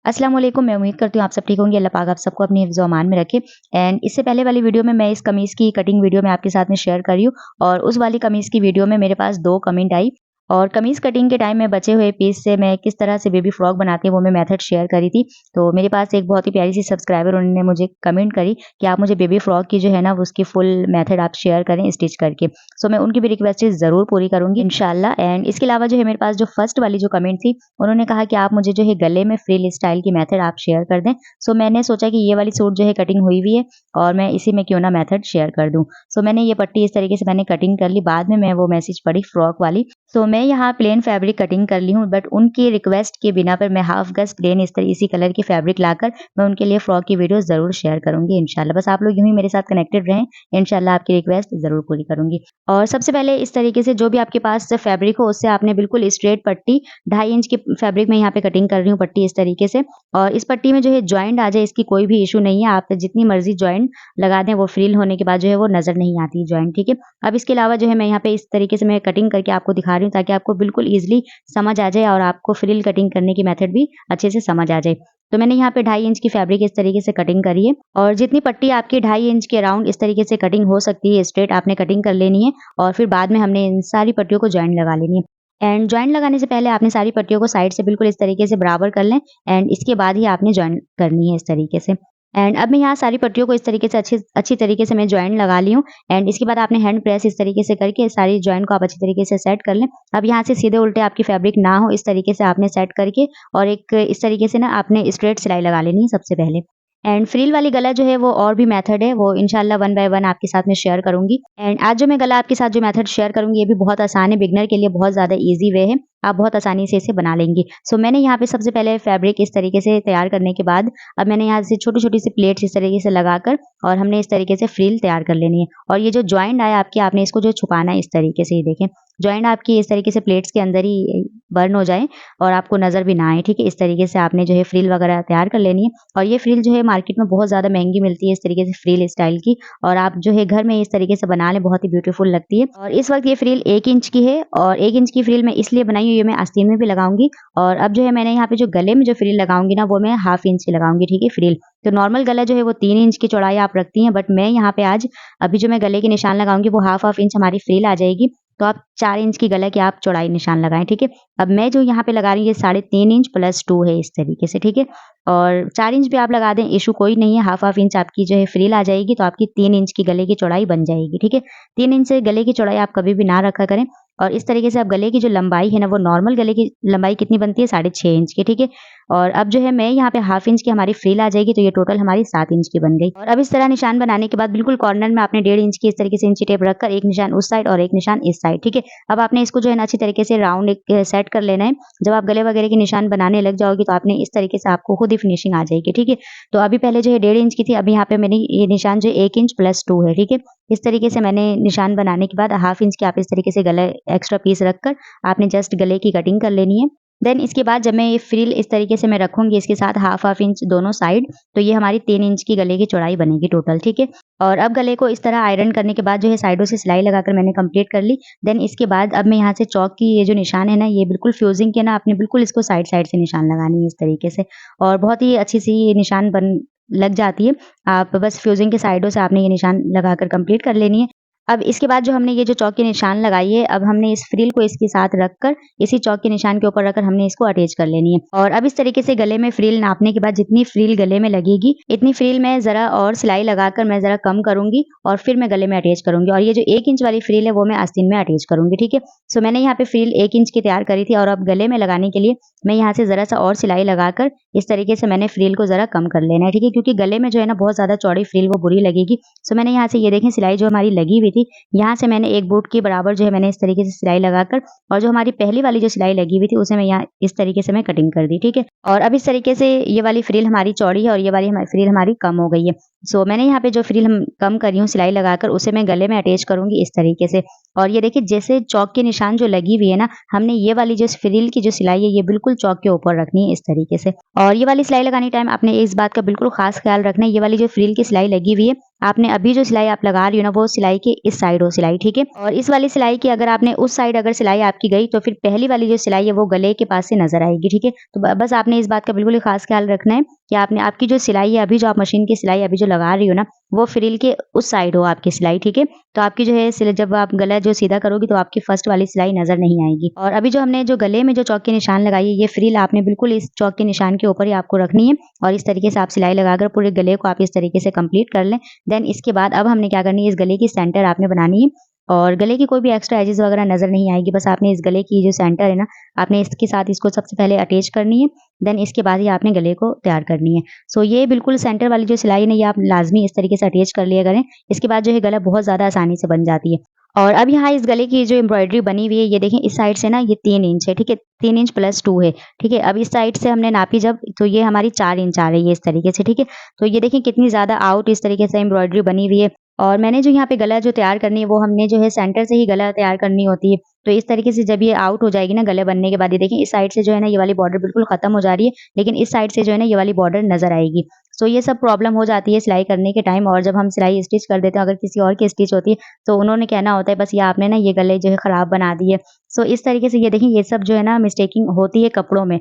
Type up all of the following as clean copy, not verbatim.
अस्सलाम वालेकुम। मैं उम्मीद करती हूँ आप सब ठीक होंगे। अल्लाह पाक आप सबको अपनी हिफ्ज़ ओ अमान में रखे। एंड इससे पहले वाली वीडियो में मैं इस कमीज़ की कटिंग वीडियो में आपके साथ में शेयर कर रही हूँ और उस वाली कमीज़ की वीडियो में मेरे पास 2 कमेंट आई और कमीज़ कटिंग के टाइम में बचे हुए पीस से मैं किस तरह से बेबी फ्रॉक बनाती हूँ वो मैं मेथड शेयर करी थी। तो मेरे पास एक बहुत ही प्यारी सी सब्सक्राइबर उन्होंने मुझे कमेंट करी कि आप मुझे बेबी फ्रॉक की जो है ना उसकी फुल मेथड आप शेयर करें स्टिच करके। सो मैं उनकी भी रिक्वेस्ट ज़रूर पूरी करूँगी इंशाल्लाह। एंड इसके अलावा जो है मेरे पास जो फर्स्ट वाली जो कमेंट थी उन्होंने कहा कि आप मुझे जो है गले में फ्रिल स्टाइल की मेथड आप शेयर कर दें। सो मैंने सोचा कि ये वाली सूट जो है कटिंग हुई हुई है और मैं इसी में क्यों ना मेथड शेयर कर दूं। सो मैंने ये पट्टी इस तरीके से मैंने कटिंग कर ली। बाद में मैं वो मैसेज पढ़ी फ्रॉक वाली। सो मैं यहाँ प्लेन फैब्रिक कटिंग कर ली हूँ बट उनकी रिक्वेस्ट के बिना पर मैं हाफ गज प्लेन इसी कलर की फैब्रिक लाकर मैं उनके लिए फ्रॉक की वीडियो जरूर शेयर करूंगी इंशाल्लाह। बस आप लोग यूं ही मेरे साथ कनेक्टेड रहें, इंशाल्लाह आपकी रिक्वेस्ट जरूर पूरी करूंगी। और सबसे पहले इस तरीके से जो भी आपके पास फैब्रिक हो उससे आपने बिल्कुल स्ट्रेट पट्टी 2.5 इंच की फैब्रिक में यहाँ पे कटिंग कर रही हूँ पट्टी इस तरीके से। और इस पट्टी में जो है जॉइंट आ जाए इसकी कोई भी इशू नहीं है, आप जितनी मर्जी जॉइंट लगा दें वो फ्रिल होने के बाद जो है वो नजर नहीं आती जॉइंट, ठीक है। अब इसके अलावा जो है मैं यहाँ पे इस तरीके से मैं कटिंग करके आपको दिखा रही हूँ ताकि आपको बिल्कुल ईजिली समझ आ जाए और आपको फ्रिल कटिंग करने की मेथड भी अच्छे से समझ आ जाए। तो मैंने यहाँ पे 2.5 इंच की फैब्रिक इस तरीके से कटिंग करी है और जितनी पट्टी आपकी 2.5 इंच के अराउंड इस तरीके से कटिंग हो सकती है स्ट्रेट आपने कटिंग कर लेनी है और फिर बाद में हमने इन सारी पट्टियों को जॉइंट लगा लेनी है। एंड जॉइंट लगाने से पहले आपने सारी पट्टियों को साइड से बिल्कुल इस तरीके से बराबर कर लें एंड इसके बाद ही आपने जॉइंट करनी है इस तरीके से। एंड अब मैं यहाँ सारी पट्टियों को इस तरीके से अच्छी अच्छी तरीके से मैं जॉइंट लगा ली हूँ। एंड इसके बाद आपने हैंड प्रेस इस तरीके से करके सारी जॉइंट को आप अच्छी तरीके से सेट कर लें। अब यहाँ से सीधे उल्टे आपकी फैब्रिक ना हो इस तरीके से आपने सेट करके और एक इस तरीके से ना आपने स्ट्रेट सिलाई लगा लेनी है सबसे पहले। एंड फ्रिल वाली गला जो है वो और भी मेथड है वो इंशाल्लाह 1 बाय 1 आपके साथ में शेयर करूंगी। एंड आज जो मैं गला आपके साथ जो मेथड शेयर करूंगी ये भी बहुत आसान है, बिगनर के लिए बहुत ज्यादा इजी वे है, आप बहुत आसानी से इसे बना लेंगी। सो मैंने यहाँ पे सबसे पहले फैब्रिक इस तरीके से तैयार करने के बाद अब मैंने यहाँ से छोटी छोटी सी प्लेट्स इस तरीके से लगाकर और हमने इस तरीके से फ्रिल तैयार कर लेनी है। और ये जो ज्वाइंट आया आपके आपने इसको जो छुपाना है इस तरीके से, ये देखें ज्वाइंट आपकी इस तरीके से प्लेट्स के अंदर ही बर्न हो जाए और आपको नजर भी ना आए, ठीक है। इस तरीके से आपने जो है फ्रिल वगैरह तैयार कर लेनी है। और ये फ्रिल जो है मार्केट में बहुत ज्यादा महंगी मिलती है इस तरीके से फ्रिल स्टाइल की, और आप जो है घर में इस तरीके से बना लें बहुत ही ब्यूटीफुल लगती है। और इस वक्त ये फ्रिल 1 इंच की है और 1 इंच की फ्रिल मैं इसलिए बनाई हुई है, मैं आस्तीन में भी लगाऊंगी। और अब जो है मैंने यहाँ पे जो गले में जो फ्रिल लगाऊंगी ना वो मैं हाफ इंच की लगाऊंगी, ठीक है फ्रिल। तो नॉर्मल गला जो है वो 3 इंच की चौड़ाई आप रखती हैं, बट मैं यहाँ पे आज अभी जो मैं गले के निशान लगाऊंगी वो हाफ इंच हमारी फ्रिल आ जाएगी। तो आप 4 इंच की गला की आप चौड़ाई निशान लगाएं, ठीक है। अब मैं जो यहाँ पे लगा रही हूँ ये 3.5 इंच प्लस 2 है इस तरीके से, ठीक है। और 4 इंच भी आप लगा दें इशू कोई नहीं है, हाफ इंच आपकी जो है फ्रिल आ जाएगी तो आपकी 3 इंच की गले की चौड़ाई बन जाएगी, ठीक है। 3 इंच से गले की चौड़ाई आप कभी भी ना रखा करें। और इस तरीके से आप गले की जो लंबाई है ना वो नॉर्मल गले की लंबाई कितनी बनती है 6.5 इंच की, ठीक है। और अब जो है मैं यहाँ पे हाफ इंच की हमारी फ्रिल आ जाएगी तो ये टोटल हमारी 7 इंच की बन गई। और अब इस तरह निशान बनाने के बाद बिल्कुल कॉर्नर में आपने 1.5 इंच की इस तरीके से इंची टेप रखकर एक निशान उस साइड और एक निशान इस साइड, ठीक है। अब आपने इसको जो है ना अच्छी तरीके से राउंड एक सेट कर लेना है। जब आप गले वगैरह के निशान बनाने लग जाओगे तो आपने इस तरीके से आपको खुद ही फिनिशिंग आ जाएगी, ठीक है। तो अभी पहले जो है 1.5 इंच की थी, अभी यहाँ पे मैंने ये निशान जो 1 इंच प्लस 2 है, ठीक है। इस तरीके से मैंने निशान बनाने के बाद हाफ इंच की आप इस तरीके से गला एक्स्ट्रा पीस रखकर आपने जस्ट गले की कटिंग कर लेनी है। देन इसके बाद जब मैं ये फ्रिल इस तरीके से मैं रखूंगी इसके साथ हाफ इंच दोनों साइड, तो ये हमारी 3 इंच की गले की चौड़ाई बनेगी टोटल, ठीक है। और अब गले को इस तरह आयरन करने के बाद जो है साइडों से सिलाई लगाकर मैंने कंप्लीट कर ली। देन इसके बाद अब मैं यहाँ से चौक की ये जो निशान है ना ये बिल्कुल फ्यूजिंग के ना आपने बिल्कुल इसको साइड साइड से निशान लगानी है इस तरीके से, और बहुत ही अच्छी सी ये निशान बन लग जाती है। आप बस फ्यूजिंग के साइडों से आपने ये निशान लगाकर कंप्लीट कर लेनी है। अब इसके बाद जो हमने ये जो चौक की निशान लगाई है अब हमने इस फ्रिल को इसके साथ रखकर इसी चौक के निशान के ऊपर रखकर हमने इसको अटैच कर लेनी है। और अब इस तरीके से गले में फ्रिल नापने के बाद जितनी फ्रिल गले में लगेगी इतनी फ्रिल मैं जरा और सिलाई लगाकर मैं जरा कम करूंगी और फिर मैं गले में अटैच करूंगी। और ये जो 1 इंच वाली फ्रिल है वो मैं आस्तीन में अटैच करूंगी, ठीक है। सो मैंने यहाँ पे फ्रिल 1 इंच की तैयार करी थी और अब गले में लगाने के लिए मैं यहाँ से जरा सा और सिलाई लगाकर इस तरीके से मैंने फ्रिल को जरा कम कर लेना है, ठीक है, क्योंकि गले में जो है ना बहुत ज्यादा चौड़ी फ्रिल वो बुरी लगेगी। सो मैंने यहाँ से ये देखें सिलाई जो हमारी लगी हुई थी यहाँ से मैंने एक बूट के बराबर जो है मैंने इस तरीके से सिलाई लगाकर और जो हमारी पहली वाली जो सिलाई लगी हुई थी उसे मैं यहाँ इस तरीके से मैं कटिंग कर दी, ठीक है। और अब इस तरीके से ये वाली फ्रिल हमारी चौड़ी है और ये वाली फ्रिल हमारी कम हो गई है। सो मैंने यहाँ पे जो फ्रिल हम कम करी हूँ सिलाई लगाकर उसे मैं गले में अटैच करूँगी इस तरीके से। और ये देखिए जैसे चौक के निशान जो लगी हुई है ना, हमने ये वाली जो फ्रिल की जो सिलाई है ये बिल्कुल चौक के ऊपर रखनी है इस तरीके से। और ये वाली सिलाई लगाने टाइम आपने इस बात का बिल्कुल खास ख्याल रखना है, ये वाली जो फ्रिल की सिलाई लगी हुई है, आपने अभी जो सिलाई आप लगा रही हो ना वो सिलाई के इस साइड हो सिलाई, ठीक है? और इस वाली सिलाई की अगर आपने उस साइड अगर सिलाई आपकी गई तो फिर पहली वाली जो सिलाई है वो गले के पास से नज़र आएगी, ठीक है? तो बस आपने इस बात का बिल्कुल ही खास ख्याल रखना है कि आपने आपकी जो सिलाई है अभी जो आप मशीन की सिलाई अभी जो लगा रही हो ना, वो फ्रिल के उस साइड हो आपकी सिलाई, ठीक है? तो आपकी जो है जब आप गला जो सीधा करोगी तो आपकी फर्स्ट वाली सिलाई नज़र नहीं आएगी। और अभी जो हमने जो गले में जो चौक के निशान लगाई है, ये फ्रिल आपने बिल्कुल इस चौक के निशान के ऊपर ही आपको रखनी है और इस तरीके से आप सिलाई लगाकर पूरे गले को आप इस तरीके से कंप्लीट कर लें। देन इसके बाद अब हमने क्या करनी है, इस गले की सेंटर आपने बनानी है और गले की कोई भी एक्स्ट्रा एजेस वगैरह नज़र नहीं आएगी। बस आपने इस गले की जो सेंटर है ना, आपने इसके साथ इसको सबसे पहले अटैच करनी है, देन इसके बाद ही आपने गले को तैयार करनी है। सो ये बिल्कुल सेंटर वाली जो सिलाई है ना, ये आप लाज़मी इस तरीके से अटैच कर लिया करें। इसके बाद जो है गला बहुत ज़्यादा आसानी से बन जाती है। और अब यहाँ इस गले की जो एम्ब्रॉयडरी बनी हुई है, ये देखें इस साइड से ना ये 3 इंच है, ठीक है? 3 इंच प्लस 2 है, ठीक है? अब इस साइड से हमने नापी जब तो ये हमारी 4 इंच आ रही है इस तरीके से, ठीक है? तो ये देखें कितनी ज़्यादा आउट इस तरीके से एम्ब्रॉयडरी बनी हुई है। और मैंने जो यहाँ पे गला जो तैयार करनी है वो हमने जो है सेंटर से ही गला तैयार करनी होती है। तो इस तरीके से जब ये आउट हो जाएगी ना गले बनने के बाद, ये देखिए इस साइड से जो है ना ये वाली बॉर्डर बिल्कुल खत्म हो जा रही है, लेकिन इस साइड से जो है ना ये वाली बॉर्डर नज़र आएगी। सो ये सब प्रॉब्लम हो जाती है सिलाई करने के टाइम। और जब हम सिलाई स्टिच कर देते हैं, अगर किसी और की स्टिच होती है तो उन्होंने कहना होता है बस ये आपने ना ये गले जो है खराब बना दिए। सो इस तरीके से ये देखिए ये सब जो है ना मिस्टेकिंग होती है कपड़ों में।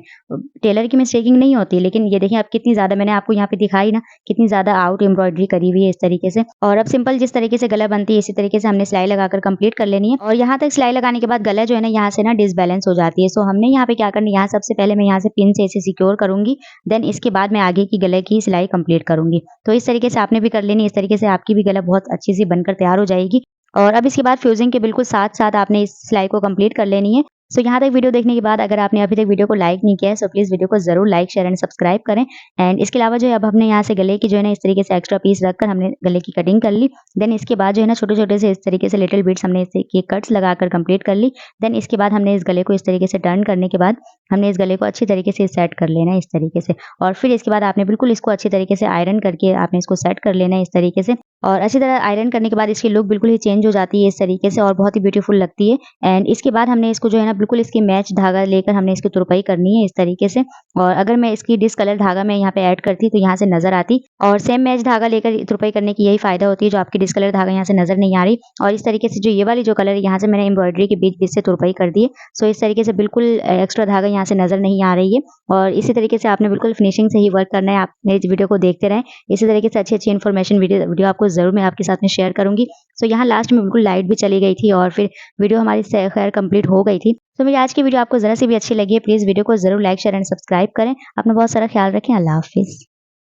टेलर की मिस्टेकिंग नहीं होती, लेकिन ये देखिए आप कितनी ज़्यादा मैंने आपको यहाँ पे दिखाई ना, कितनी ज़्यादा आउट एम्ब्रॉयडरी करी हुई है इस तरीके से। और अब सिंपल जिस तरीके से गला बनती है इसी तरीके से हमने सिलाई लगाकर कंप्लीट कर लेनी है। और यहाँ तक सिलाई लगाने के बाद गला जो है ना यहाँ से ना डिसबैलेंस हो जाती है। सो हमने यहाँ पे क्या करना है, यहाँ सबसे पहले मैं यहाँ से पिन से इसे सिक्योर करूँगी, देन इसके बाद मैं आगे की गले की सिलाई कंप्लीट करूँगी। तो इस तरीके से आपने भी कर लेनी है, इस तरीके से आपकी भी गला बहुत अच्छी सी बनकर तैयार हो जाएगी। और अब इसके बाद फ्यूजिंग के बिल्कुल साथ-साथ आपने इस सिलाई को कंप्लीट कर लेनी है। सो यहाँ तक वीडियो देखने के बाद अगर आपने अभी तक वीडियो को लाइक नहीं किया है सो प्लीज़ वीडियो को ज़रूर लाइक, शेयर एंड सब्सक्राइब करें। एंड इसके अलावा जो है अब हमने यहाँ से गले की जो है ना इस तरीके से एक्स्ट्रा पीस रखकर हमने गले की कटिंग कर ली। देन इसके बाद जो है ना छोटे-छोटे से इस तरीके से लिटिल बिट्स हमने इससे के कट्स लगाकर कंप्लीट कर ली। देन इसके बाद हमने इस गले को इस तरीके से टर्न करने के बाद हमने इस गले को अच्छी तरीके से सेट कर लेना है इस तरीके से। और फिर इसके बाद आपने बिल्कुल इसको अच्छी तरीके से आयरन करके आपने इसको सेट कर लेना है इस तरीके से। और अच्छी तरह आयरन करने के बाद इसकी लुक बिल्कुल ही चेंज हो जाती है इस तरीके से और बहुत ही ब्यूटीफुल लगती है। एंड इसके बाद हमने इसको जो है ना बिल्कुल इसकी मैच धागा लेकर हमने इसकी तुरपाई करनी है इस तरीके से। और अगर मैं इसकी डिस्कलर धागा मैं यहाँ पे ऐड करती तो यहाँ से नजर आती। और सेम मैच धागा लेकर तुरपाई करने की यही फायदा होती है, जो आपकी डिस्कलर धागा यहाँ से नजर नहीं आ रही। और इस तरीके से जो ये वाली जो कलर है यहाँ से मैंने एम्ब्रॉयडरी के बीच बीच से तुरपाई कर दी है। सो इस तरीके से बिल्कुल एक्स्ट्रा धागा यहाँ से नजर नहीं आ रही है। और इसी तरीके से आपने बिल्कुल फिनिशिंग से ही वर्क करना है। आप इस वीडियो को देखते रहें, इसी तरीके से अच्छी इन्फॉर्मेशन वीडियो आपको जरूर मैं आपके साथ में शेयर करूंगी। सो यहाँ लास्ट में बिल्कुल लाइट भी चली गई थी और फिर वीडियो हमारी खैर कंप्लीट हो गई थी। तो मेरी आज की वीडियो आपको जरा सी भी अच्छी लगी है, प्लीज़ वीडियो को जरूर लाइक, शेयर एंड सब्सक्राइब करें। अपना बहुत सारा ख्याल रखें। अल्लाह हाफिज़।